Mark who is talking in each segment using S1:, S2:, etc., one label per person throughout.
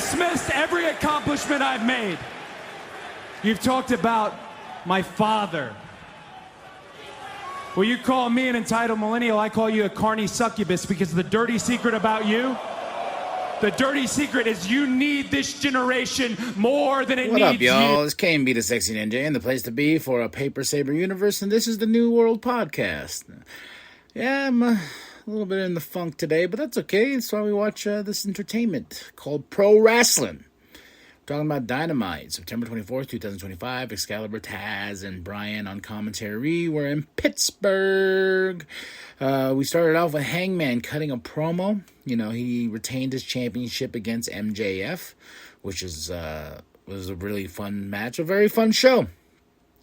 S1: dismissed every accomplishment I've made. You've talked about my father. Well, you call me an entitled millennial, I call you a carny succubus, because the dirty secret about you, the dirty secret is you need this generation more than it needs you.
S2: What up, y'all? It's KMB the Sexy Ninja, and the place to be for a Paper Saber universe, and this is the New World Podcast. Yeah, I'm a little bit in the funk today, but that's okay. It's why we watch this entertainment called Pro Wrestling. Talking about Dynamite, September 24th, 2025. Excalibur, Taz, and Brian on commentary. We're in Pittsburgh. We started off with Hangman cutting a promo. You know, he retained his championship against MJF, which was a really fun match, a very fun show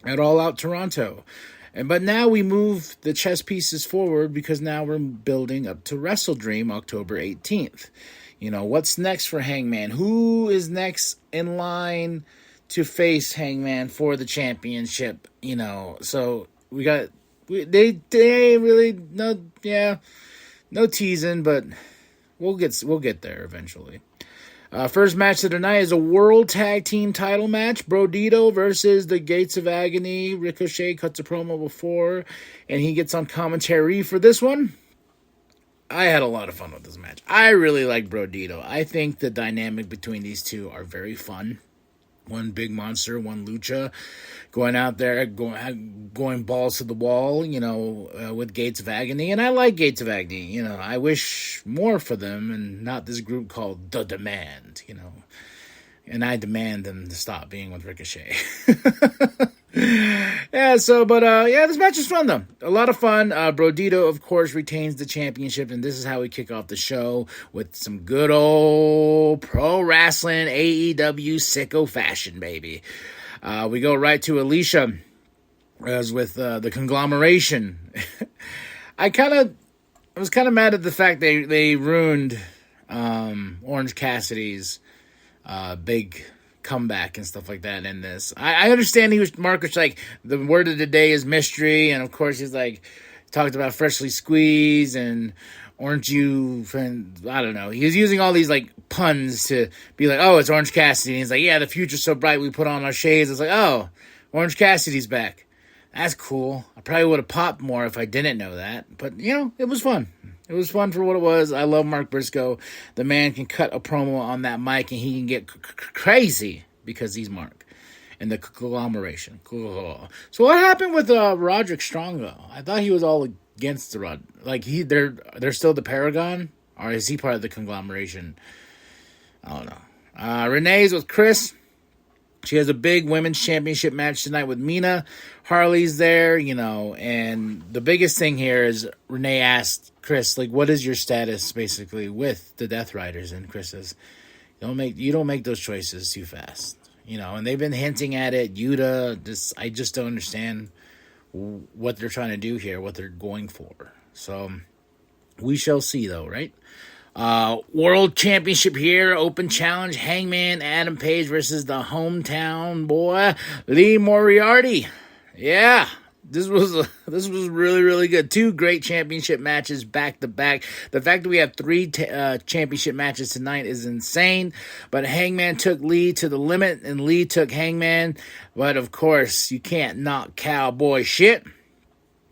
S2: at All Out Toronto. But now we move the chess pieces forward because now we're building up to Wrestle Dream October 18th. You know, what's next for Hangman? Who is next in line to face Hangman for the championship? You know, so they really no teasing, but we'll get there eventually. First match of the night is a World Tag Team title match. Brodito versus the Gates of Agony. Ricochet cuts a promo before, and he gets on commentary for this one. I had a lot of fun with this match. I really like Brodito. I think the dynamic between these two are very fun. One big monster, one lucha, going out there, going balls to the wall, you know, with Gates of Agony. And I like Gates of Agony. You know, I wish more for them and not this group called The Demand, you know. And I demand them to stop being with Ricochet. This match is fun, though. A lot of fun. Brodito, of course, retains the championship, and this is how we kick off the show with some good old pro wrestling AEW sicko fashion, baby. We go right to Alicia, as with the conglomeration. I was kind of mad at the fact they ruined Orange Cassidy's big comeback and stuff like that in this. I understand Mark was like, the word of the day is mystery, and of course he's like, talked about freshly squeezed and aren't you friend, I don't know. He was using all these like puns to be like, oh, it's Orange Cassidy. And he's like, yeah, the future's so bright we put on our shades. It's like, oh, Orange Cassidy's back. That's cool. I probably would have popped more if I didn't know that. But, you know, it was fun. It was fun for what it was. I love Mark Briscoe. The man can cut a promo on that mic and he can get crazy because he's Mark. And the conglomeration. Cool. So what happened with Roderick Strong, though? I thought he was all against the Rod. Like, they're still the Paragon? Or is he part of the conglomeration? I don't know. Renee's with Chris. She has a big women's championship match tonight with Mina. Harley's there, you know, and the biggest thing here is Renee asked Chris, like, what is your status, basically, with the Death Riders? And Chris says, you don't make those choices too fast, you know, and they've been hinting at it. Yuta, I just don't understand what they're trying to do here, what they're going for. So, we shall see, though, right? World Championship here, open challenge, Hangman Adam Page versus the hometown boy, Lee Moriarty. Yeah, this was really, really good. Two great championship matches back to back. The fact that we have three championship matches tonight is insane, but Hangman took Lee to the limit, and Lee took Hangman, but of course, you can't knock cowboy shit.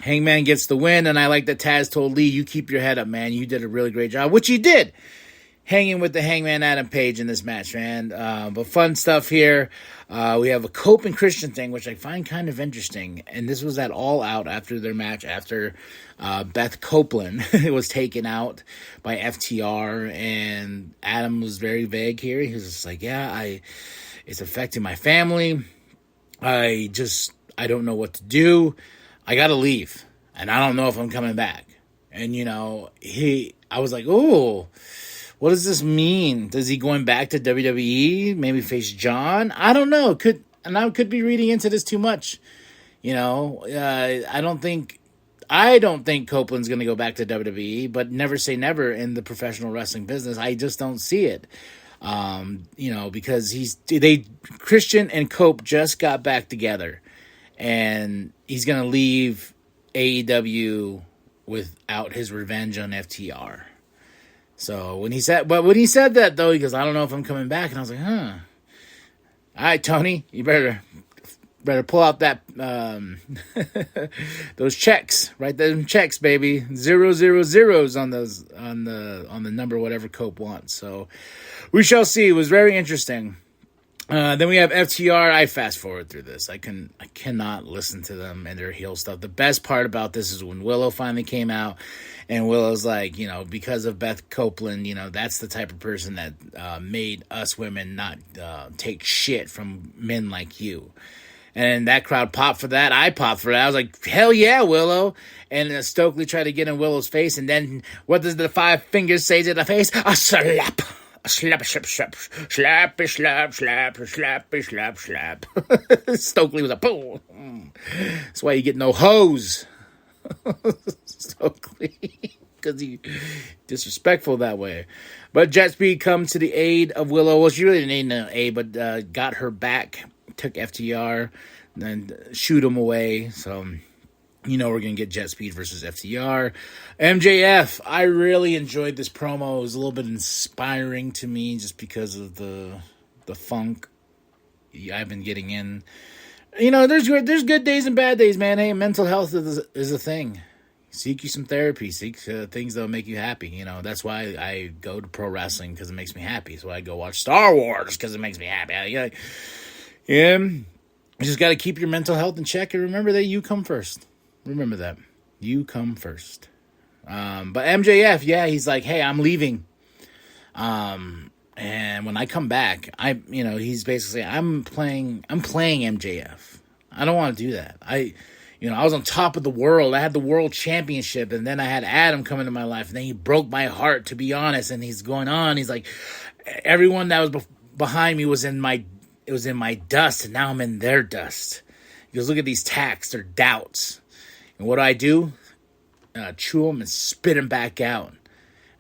S2: Hangman gets the win, and I like that Taz told Lee, you keep your head up, man. You did a really great job, which he did, hanging with the Hangman Adam Page in this match, man. But fun stuff here. We have a Cope and Christian thing, which I find kind of interesting. And this was at All Out after their match, after Beth Copeland was taken out by FTR. And Adam was very vague here. He was just like, yeah, it's affecting my family. I don't know what to do. I gotta leave, and I don't know if I'm coming back. And, you know, I was like, oh, what does this mean? Is he going back to WWE? Maybe face John? I don't know. I could be reading into this too much. You know, I don't think Copeland's going to go back to WWE, but never say never in the professional wrestling business. I just don't see it. You know, because Christian and Cope just got back together. And he's going to leave AEW without his revenge on FTR. So when he said that though, he goes, I don't know if I'm coming back, and I was like, huh. All right, Tony, you better pull out that those checks, write them checks, baby. 000 on those on the number whatever Cope wants. So we shall see. It was very interesting. Then we have FTR. I fast forward through this. I cannot listen to them and their heel stuff. The best part about this is when Willow finally came out, and Willow's like, because of Beth Copeland, that's the type of person that made us women not take shit from men like you. And that crowd popped for that. I popped for that. I was like, hell yeah, Willow. And Stokely tried to get in Willow's face, and then what does the 5 fingers say to the face? A slap. Slap, slap, slap, slappy, slap, slap, slappy, slap, slap. Stokely was a boom. That's why you get no hose. Stokely, because he disrespectful that way. But Jet Speed comes to the aid of Willow. Well, she really didn't need no aid, but got her back, took FTR, then shoot him away. So we're going to get Jet Speed versus FTR. MJF, I really enjoyed this promo. It was a little bit inspiring to me just because of the funk I've been getting in. There's good days and bad days, man. Hey, mental health is a thing. Seek you some therapy. Seek things that will make you happy. That's why I go to pro wrestling, because it makes me happy. So I go watch Star Wars because it makes me happy. Yeah. You just got to keep your mental health in check and remember that you come first. Remember that. You come first. But MJF, yeah, he's like, hey, I'm leaving. And when I come back, he's basically, I'm playing MJF. I don't want to do that. I was on top of the world. I had the world championship, and then I had Adam come into my life, and then he broke my heart, to be honest. And he's going on. He's like, everyone that was behind me was in my dust, and now I'm in their dust. He goes, look at these tacks. They're doubts. And what do? Chew them and spit them back out.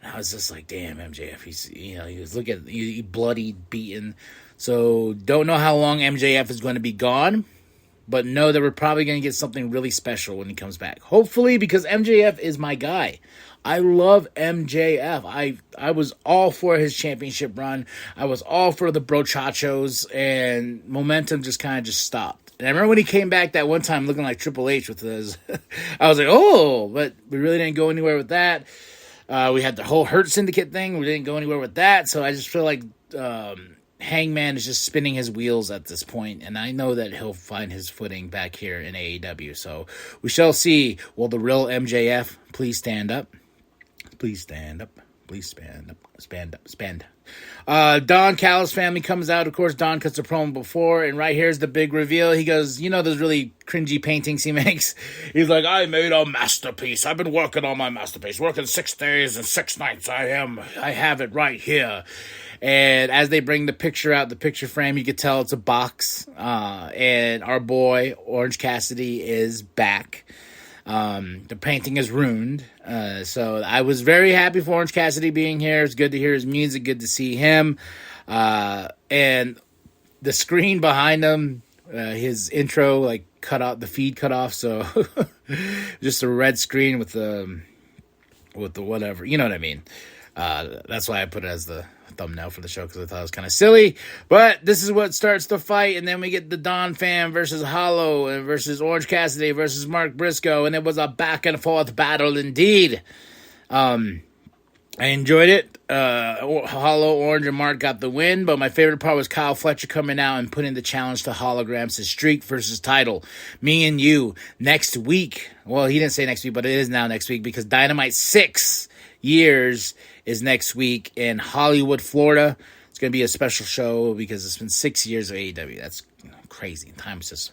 S2: And I was just like, damn, MJF. He was looking, he bloodied, beaten. So don't know how long MJF is going to be gone, but know that we're probably going to get something really special when he comes back. Hopefully, because MJF is my guy. I love MJF. I was all for his championship run. I was all for the brochachos, and momentum just kind of stopped. And I remember when he came back that one time looking like Triple H with his... I was like, oh, but we really didn't go anywhere with that. We had the whole Hurt Syndicate thing. We didn't go anywhere with that. So I just feel like Hangman is just spinning his wheels at this point. And I know that he'll find his footing back here in AEW. So we shall see. Will the real MJF please stand up? Please stand up. Please stand up. Spend. Don Callis family comes out. Of course, Don cuts a promo before, and right here's the big reveal. He goes, those really cringy paintings he makes? He's like, I made a masterpiece. I've been working on my masterpiece. Working 6 days and 6 nights. I have it right here. And as they bring the picture out, the picture frame, you can tell it's a box. And our boy, Orange Cassidy, is back. The painting is ruined. So I was very happy for Orange Cassidy being here. It's good to hear his music. Good to see him. And the screen behind him, his intro, cut out, the feed cut off. So just a red screen with the whatever, you know what I mean? That's why I put it as the thumbnail for the show, because I thought it was kind of silly. But this is what starts the fight, and then we get the Don fam versus Hollow and versus Orange Cassidy versus Mark Briscoe, and it was a back and forth battle indeed. I enjoyed it. Hollow, Orange, and Mark got the win, but my favorite part was Kyle Fletcher coming out and putting the challenge to Holograms, his streak versus title. Me and you next week. Well, he didn't say next week, but it is now next week, because Dynamite 6 years is next week in Hollywood, Florida. It's going to be a special show because it's been 6 years of AEW. That's crazy. Time's just...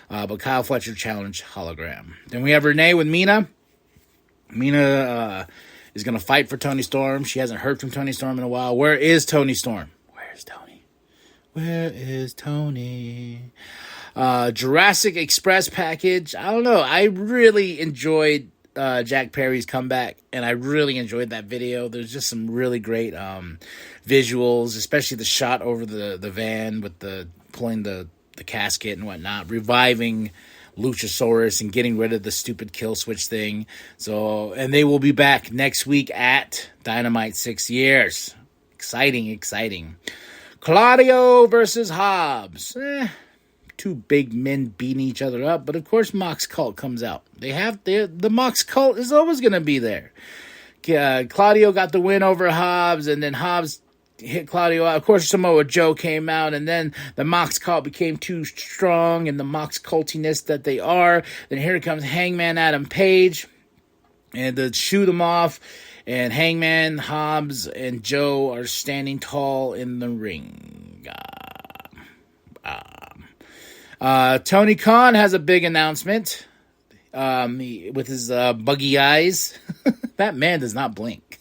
S2: but Kyle Fletcher challenged Hologram. Then we have Renee with Mina. Mina is going to fight for Toni Storm. She hasn't heard from Toni Storm in a while. Where is Toni Storm? Where's Toni? Where is Toni? Jurassic Express package. I don't know. I really enjoyed Jack Perry's comeback, and I really enjoyed that video. There's just some really great visuals, especially the shot over the van with the pulling the casket and whatnot, reviving Luchasaurus and getting rid of the stupid kill switch thing. So, and they will be back next week at Dynamite 6 years. Exciting. Claudio versus Hobbs. Two big men beating each other up, but of course Mox Cult comes out. The Mox Cult is always going to be there. Claudio got the win over Hobbs, and then Hobbs hit Claudio out. Of course, Samoa Joe came out, and then the Mox Cult became too strong, and the Mox Cultiness that they are. Then here comes Hangman Adam Page, and to shoot them off, and Hangman, Hobbs, and Joe are standing tall in the ring. Tony Khan has a big announcement with his buggy eyes. That man does not blink.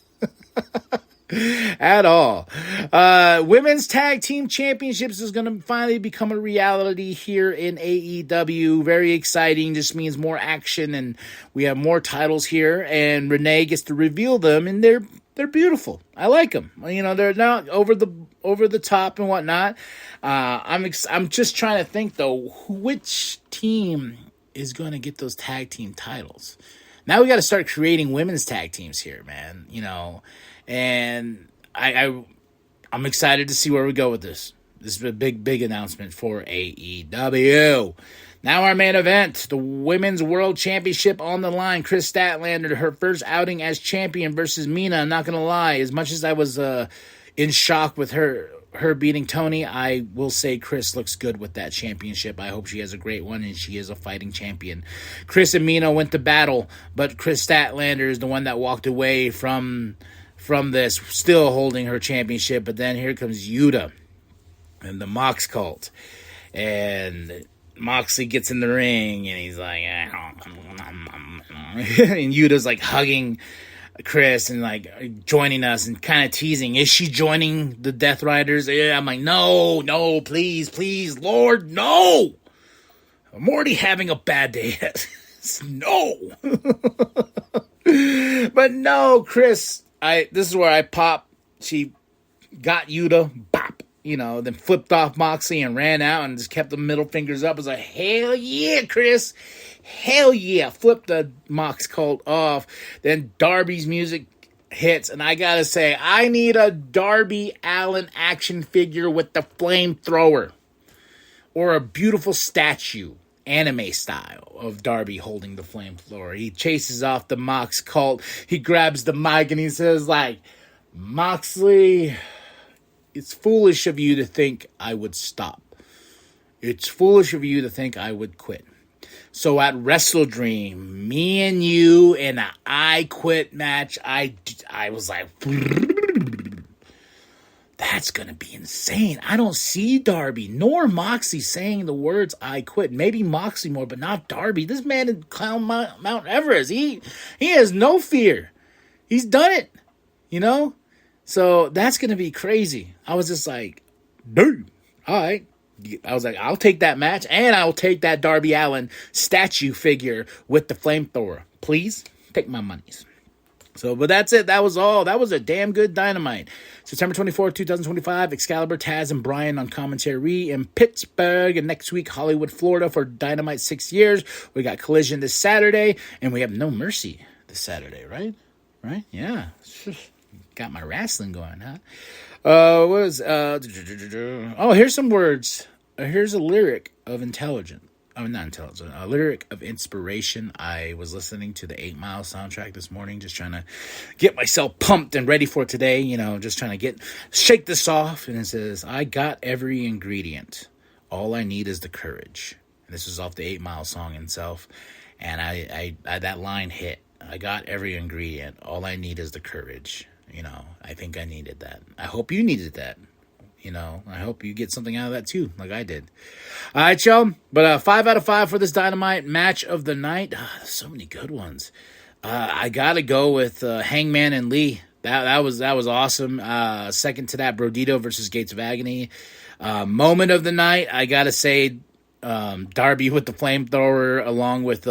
S2: At all. Women's Tag Team Championships is going to finally become a reality here in AEW. Very exciting. Just means more action, and we have more titles here. And Renee gets to reveal them, and they're beautiful. I like them. You know, they're not over the top and whatnot. I'm just trying to think though, which team is going to get those tag team titles? Now we got to start creating women's tag teams here, man. You know. And I'm excited to see where we go with this. This is a big announcement for AEW. Now our main event, the Women's World Championship on the line. Chris Statlander, her first outing as champion versus Mina. I'm not going to lie. As much as I was in shock with her beating Tony, I will say Chris looks good with that championship. I hope she has a great one, and she is a fighting champion. Chris and Mina went to battle, but Chris Statlander is the one that walked away from this, still holding her championship. But then here comes Yuta and the Mox Cult, and Moxley gets in the ring, and he's like, and Yuta's like hugging Chris and like joining us and kind of teasing, is she joining the Death Riders? Yeah, I'm like, no, please, Lord, no. I'm already having a bad day. No. But no, Chris, this is where I pop. She got Yuta, bop, then flipped off Moxley and ran out and just kept the middle fingers up. I was like, hell yeah, Chris. Hell yeah. Flipped the Mox Cult off. Then Darby's music hits, and I gotta say, I need a Darby Allin action figure with the flamethrower. Or a beautiful statue, anime style, of Darby holding the flamethrower. He chases off the Mox Cult. He grabs the mic and he says, like, Moxley, it's foolish of you to think I would stop. It's foolish of you to think I would quit. So at Wrestle Dream, me and you in an I Quit match, I was like, that's going to be insane. I don't see Darby nor Moxley saying the words I quit. Maybe Moxley more, but not Darby. This man is clown Mount Everest. He has no fear. He's done it, So that's going to be crazy. I was just like, dude, all right. I was like, I'll take that match, and I'll take that Darby Allin statue figure with the flamethrower. Please, take my monies. So, but that's it. That was all. That was a damn good Dynamite. September 24th, 2025, Excalibur, Taz, and Bryan on commentary in Pittsburgh. And next week, Hollywood, Florida for Dynamite 6 years. We got Collision this Saturday, and we have No Mercy this Saturday, right? Right? Yeah. Got my wrestling going, huh? Here's some words. Here's a lyric of intelligence. Not intelligent. A lyric of inspiration. I was listening to the 8 Mile soundtrack this morning, just trying to get myself pumped and ready for today. Just trying to shake this off. And it says, I got every ingredient. All I need is the courage. And this is off the 8 Mile song itself. And I that line hit. I got every ingredient. All I need is the courage. I think I needed that. I hope you needed that. I hope you get something out of that too, like I did. All right, y'all. But 5 out of 5 for this Dynamite match of the night. So many good ones. I gotta go with Hangman and Lee. That was awesome. Second to that, Brodito versus Gates of Agony. Moment of the night, I gotta say, Darby with the flamethrower, along with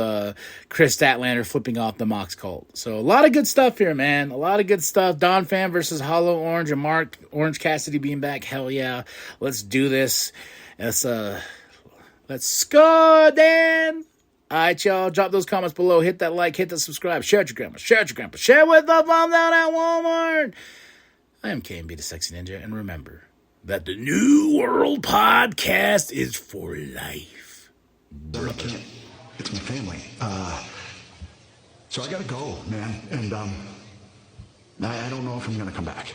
S2: Chris Statlander flipping off the Mox Cult. So a lot of good stuff here, man. A lot of good stuff. Don Fan versus Hollow Orange and Mark Orange Cassidy being back. Hell yeah. Let's do this. Let's go, Dan. All right, y'all. Drop those comments below. Hit that like. Hit that subscribe. Share it with your grandma. Share it with your grandpa. Share it with the mom down at Walmart. I am KMB the Sexy Ninja, and remember that the New World Podcast is for life.
S3: I can't. It's my family. So I gotta go, man. And I don't know if I'm gonna come back.